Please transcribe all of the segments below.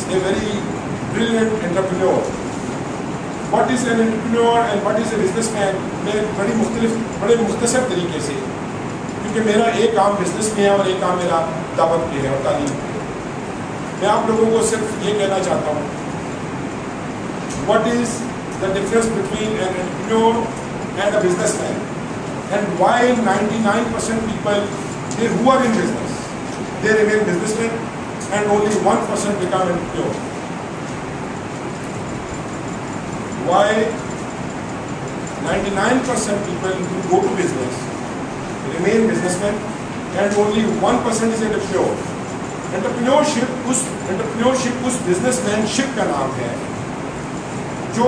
a very brilliant entrepreneur. What is an entrepreneur and what is a businessman? میں بڑے مختصر طریقے سے، کیونکہ میرا ایک کام بزنس میں ہے اور ایک کام میرا دعوت پہ ہے اور تعلیم پہ ہے، میں آپ لوگوں کو صرف یہ کہنا چاہتا ہوں، what is the difference between an entrepreneur and a businessman, and why 99% people who are in business, they remain businessmen and only 1% become entrepreneur. Why 99% people who go to business remain businessmen and only 1% is entrepreneur. Entrepreneurship us business man ship کا نام ہے جو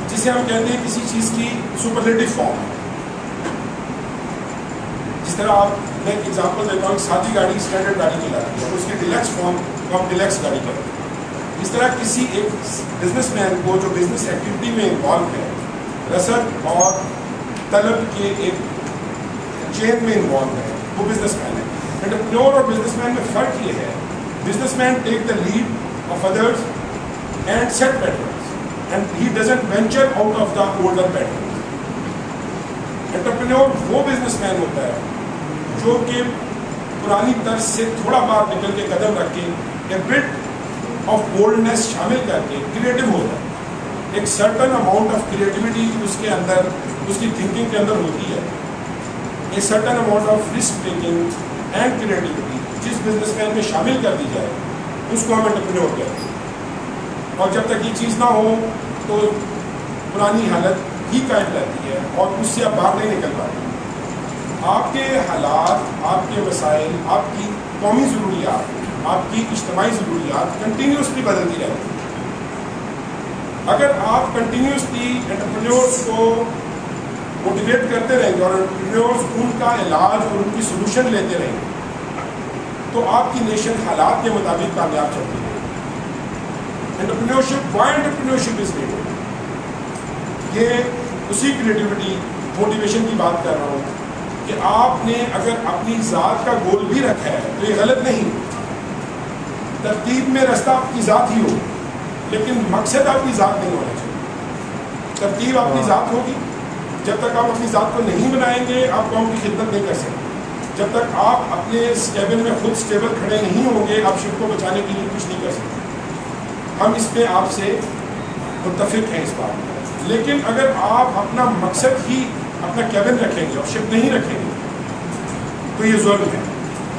جسے ہم کہتے ہیں کسی چیز کی سپرلیٹو فارم ہے. جس طرح آپ میں ایک ایگزامپل دیتا ہوں، سادی گاڑی اسٹینڈرڈ گاڑی کہلاتی ہے، اس کی ڈیلکس فارم کو ہم ڈیلکس گاڑی کہتے ہیں. اس طرح کسی ایک بزنس مین کو جو بزنس ایکٹیویٹی میں انوالو ہے، رسد اور طلب کے ایک چین میں انوالو ہے، وہ بزنس مین ہے. انٹرپرینور اور بزنس مین میں فرق یہ ہے، business man take the lead of others and set patterns and he doesn't venture out of the older patterns. Entrepreneur وہ بزنس مین ہوتا ہے جو کہ پرانی طرز سے تھوڑا باہر نکل کے قدم رکھ کے ایک بٹ آف بولڈنس شامل کر کے کریٹو ہوتا ہے. ایک سرٹن اماؤنٹ آف کریٹیوٹی اس کے اندر، اس کی تھنکنگ کے اندر ہوتی ہے. ایک certain amount of risk taking and creativity جس بزنس مین میں شامل کر دی جائے اس کو ہم انٹرپرینور کہتے ہیں. اور جب تک یہ چیز نہ ہو تو پرانی حالت ہی قائم رہتی ہے اور اس سے آپ باہر نہیں نکل پاتے. آپ کے حالات، آپ کے وسائل، آپ کی قومی ضروریات، آپ کی اجتماعی ضروریات کنٹینیوسلی بدلتی رہتی ہیں. اگر آپ کنٹینیوسلی انٹرپرینورس کو موٹیویٹ کرتے رہیں گے اور انٹرپرینورس ان کا علاج اور ان کی سولوشن لیتے رہیں گے تو آپ کی نیشن حالات کے مطابق کامیاب چلتی ہے. انٹرپرینورشپ، وائی انٹرپرینورشپ از نیڈڈ، یہ اسی کریٹیوٹی موٹیویشن کی بات کر رہا ہوں کہ آپ نے اگر اپنی ذات کا گول بھی رکھا ہے تو یہ غلط نہیں. ترتیب میں رستہ آپ کی ذات ہی ہو لیکن مقصد آپ کی ذات نہیں ہونا چاہیے. ترتیب اپنی ذات ہوگی، جب تک آپ اپنی ذات کو نہیں بنائیں گے آپ قوم کی خدمت نہیں کر سکتے. جب تک آپ اپنے کیبن میں خود اسٹیبل کھڑے نہیں ہوں گے آپ شپ کو بچانے کے لیے کچھ نہیں کر سکتے. ہم اس پہ آپ سے متفق ہیں اس بات میں. لیکن اگر آپ اپنا مقصد ہی اپنا کیبن رکھیں گے اور شپ نہیں رکھیں گے تو یہ ظلم ہے.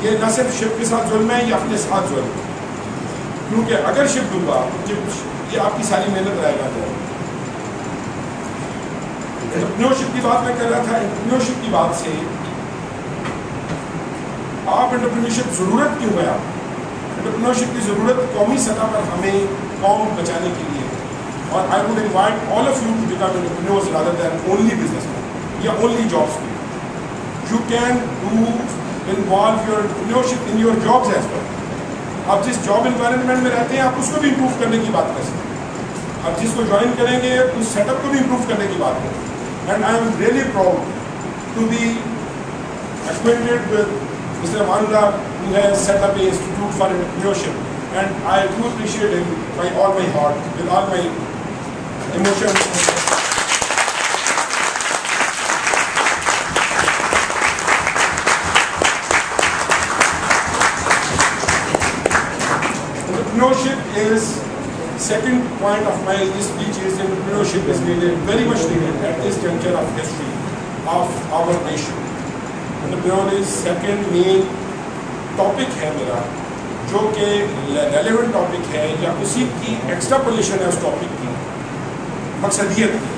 یہ نہ صرف شپ کے ساتھ ظلم ہے، یہ اپنے ساتھ ظلم ہے. کیونکہ اگر شپ ڈوبا یہ آپ کی ساری محنت رائے گا جائے. انٹرپرینورشپ کی بات میں کر رہا تھا. انٹرپرینورشپ کی بات سے آپ انٹرپرینورشپ ضرورت کیوں ہے؟ آپ انٹرپرینورشپ کی ضرورت قومی سطح پر ہمیں قوم بچانے کے لیے. اور I would invite all of you to become entrepreneurs rather than only business man یا only jobs people. You can do involve your entrepreneurship in your jobs as well. آپ جس جاب انوائرمنٹ میں رہتے ہیں آپ اس کو بھی امپروو کرنے کی بات کر سکتے ہیں. آپ جس کو جوائن کریں گے اس سیٹ اپ کو بھی امپروو کرنے کی بات کریں. And I am really proud to be acquainted with Mr. Amanullah, who has set up an institute for entrepreneurship, and I do appreciate him by all my heart, with all my emotions. Entrepreneurship is second point of my speech is entrepreneurship is needed, very much needed at this juncture of history of our nation. Entrepreneur is second main topic ہے میرا، جو کہ relevant topic ہے یا اسی کی extrapolation ہے اس topic کی مقصدیت کی.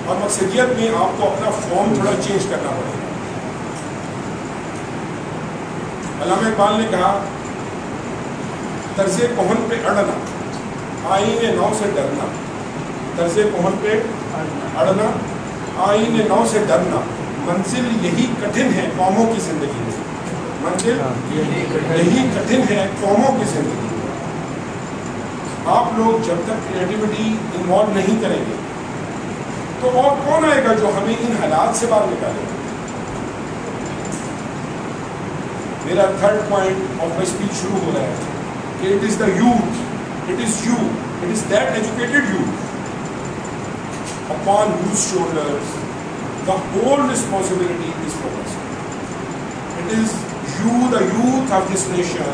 اور مقصدیت میں آپ کو اپنا فارم تھوڑا چینج کرنا پڑے گا. علامہ اقبال نے کہا طرز کہن پہ اڑنا، آئین نو سے ڈرنا. طرز کہن پہ اڑنا، آئین نو سے ڈرنا. منزل یہی کٹھن ہے قوموں کی زندگی میں. منزل یہی کٹھن ہے قوموں کی زندگی میں. آپ لوگ جب تک کریٹیوٹی انوالو نہیں کریں گے تو اور کون آئے گا جو ہمیں ان حالات سے باہر نکالے گا؟ میرا third point of my speech شروع ہو رہا ہے کہ it is the youth It is you, it is that educated youth upon whose shoulders the whole responsibility is focused. It is you, the youth of this nation,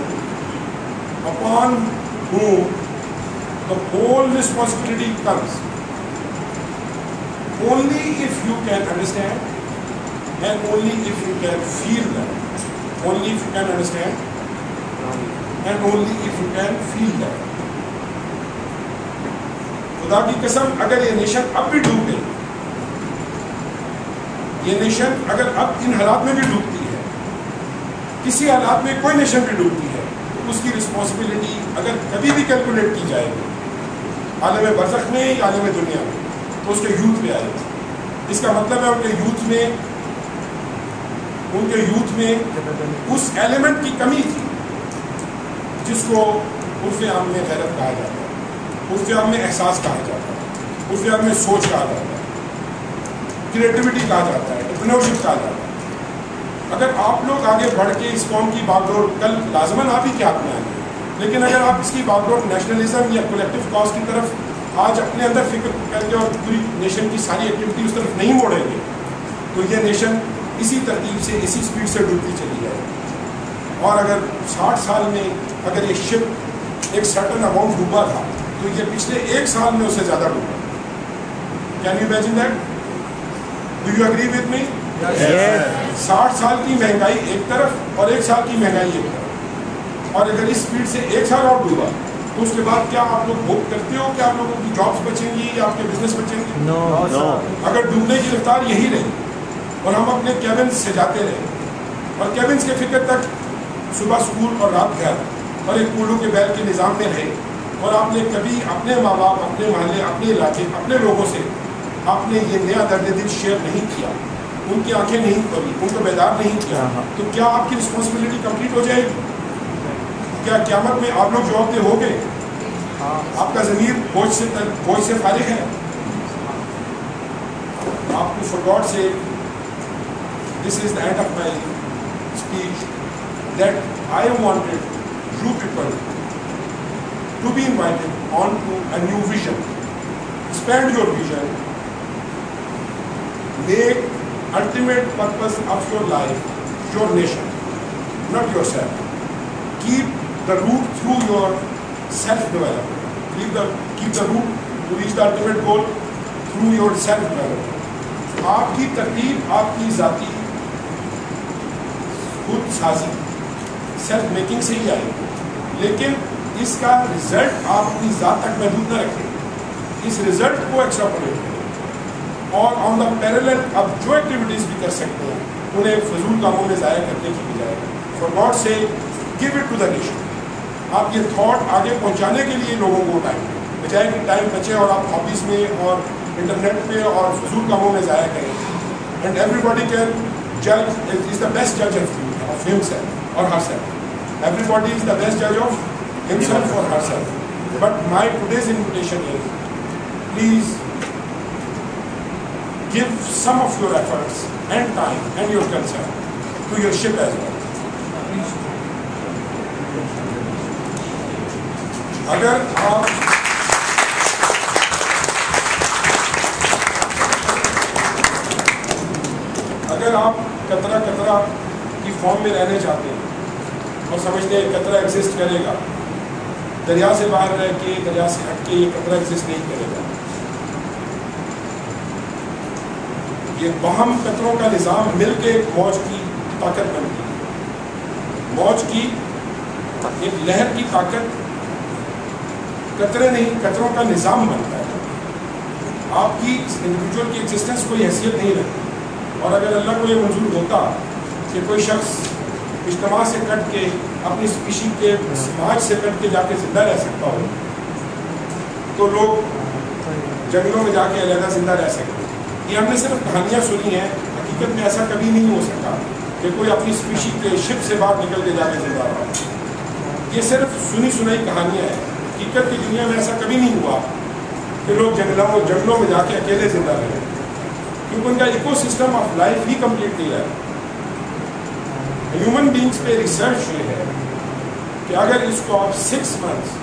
upon whom the whole responsibility comes. Only if you can understand, and only if you can feel that. Only if you can understand, and only if you can feel that. خدا کی قسم اگر یہ nation اب بھی ڈوب گئی, یہ نیشن اگر اب ان حالات میں بھی ڈوبتی ہے, کسی حالات میں کوئی نیشن بھی ڈوبتی ہے, تو اس کی رسپانسبلٹی اگر کبھی بھی کیلکولیٹ کی جائے گی عالم برزخ میں یا عالم دنیا میں, تو اس کے یوتھ میں آئے گی. اس کا مطلب ہے ان کے یوتھ میں اس ایلیمنٹ کی کمی تھی جس کو عرف عام میں غیرت کہا جاتا ہے, عرف عام میں احساس کہا جاتا ہے, عرف عام میں سوچ کہا جاتا ہے, کریٹیوٹی کہا جاتا ہے, انٹرپرینیورشپ کہا جاتا ہے. اگر آپ لوگ آگے بڑھ کے اس قوم کی باغ ڈور, کل لازماً آپ ہی کے ہاتھ میں آئیں گے, لیکن اگر آپ اس کی باغ ڈور نیشنلزم یا کولیکٹیو کاز کی طرف آج اپنے اندر فکر کر کے اور پوری نیشن کی ساری ایکٹیویٹی اس طرف نہیں موڑیں گے, تو یہ نیشن اسی ترتیب سے, اسی اسپیڈ سے ڈوبتی چلی جائے. اور اگر 60 سال میں اگر یہ شپ ایک سرٹن اماؤنٹ ڈوبا تھا, تو یہ پچھلے 1 سال میں اس سے زیادہ ڈوبا. Can you imagine that? Do you agree with me? 60 سال کی مہنگائی ایک طرف اور 1 سال کی مہنگائی ایک طرف, اور اگر اس اسپیڈ سے 1 سال اور ڈوبا تو اس کے بعد کیا آپ لوگ ہوپ کرتے ہو کہ آپ لوگوں کی جابس بچیں گی یا آپ کے بزنس بچیں گے؟ اگر ڈوبنے کی رفتار یہی رہی اور ہم اپنے کیبنس سے جاتے رہے اور کیبنس کے فکر تک صبح اسکول اور رات گھر اور ایک کوڑوں کے بیل کے نظام میں رہے, اور آپ نے کبھی اپنے ماں باپ, اپنے محلے, اپنے علاقے, اپنے لوگوں سے آپ نے یہ نیا درد دل شیئر نہیں کیا, ان کی آنکھیں نہیں کھولی, ان کو بیدار نہیں کیا, تو کیا آپ کی رسپانسبلٹی کمپلیٹ ہو جائے گی؟ کیا قیامت میں آپ لوگ جواب دہ ہو گے؟ آپ کا ضمیر بوجھ سے فارغ ہے؟ آپ کو فار گاڈ سے this is the end of my speech that I wanted you people to be invited on to a new vision. Expand your vision. Make ultimate purpose of your life your nation, not yourself. Keep the route through your self-development. Keep the route to reach the ultimate goal through your self-development. آپ کی ترتیب آپ کی ذاتی خود سازی self making سے ہی آئے گی, لیکن اس کا رزلٹ آپ اپنی ذات تک محدود نہ رکھیں, اس رزلٹ کو ایکسٹراپولیٹ کریں, اور آن دا پیرالل آپ جو ایکٹیویٹیز بھی کر سکتے ہیں انہیں فضول کاموں میں ضائع کرنے کی بجائے for God sake give it to the nation. آپ یہ تھاٹ آگے پہنچانے کے لیے لوگوں کو ٹائم دیں, بجائے کہ ٹائم بچے اور آپ ہابیز میں اور انٹرنیٹ پہ اور فضول کاموں میں ضائع کریں. اینڈ ایوری باڈی کین جج از دا بیسٹ جج آف ہمسیلف اور her self. Every body is the best جج of himself or herself. But my today's invitation is, please give some of your efforts and time and your concern to your ship as well. اگر آپ قطرہ قطرہ کی form میں رہنے چاہتے ہیں اور سمجھتے ہیں قطرہ ایگزسٹ کرے گا, دریا سے باہر رہ کے, دریا سے ہٹ کے یہ قطرہ ایگزسٹ نہیں کرے گا. یہ باہم قطروں کا نظام مل کے ایک موج کی طاقت بنتی ہے. موج کی ایک لہر کی طاقت قطرے نہیں, قطروں کا نظام بنتا ہے. آپ کی انڈیویجول کی ایگزسٹنس کوئی حیثیت نہیں رہتی, اور اگر اللہ کو یہ منظور ہوتا کہ کوئی شخص اجتماع سے کٹ کے, اپنی اسپیشی کے سماج سے کٹ کے جا کے زندہ رہ سکتا ہو, تو لوگ جنگلوں میں جا کے علیحدہ زندہ رہ سکتے. یہ ہم نے صرف کہانیاں سنی ہیں, حقیقت میں ایسا کبھی نہیں ہو سکا کہ کوئی اپنی اسپیشی کے شپ سے باہر نکل کے جا کے زندہ رہا. یہ صرف سنی سنائی کہانیاں ہیں. حقیقت کی دنیا میں ایسا کبھی نہیں ہوا کہ لوگ جنگلوں میں جا کے اکیلے زندہ رہے, کیونکہ ان کا ایکو سسٹم آف لائف ہی کمپلیٹ نہیں ہے. ہیومن بینگس پہ ریسرچ یہ ہے کہ اگر اس کو آپ 6 months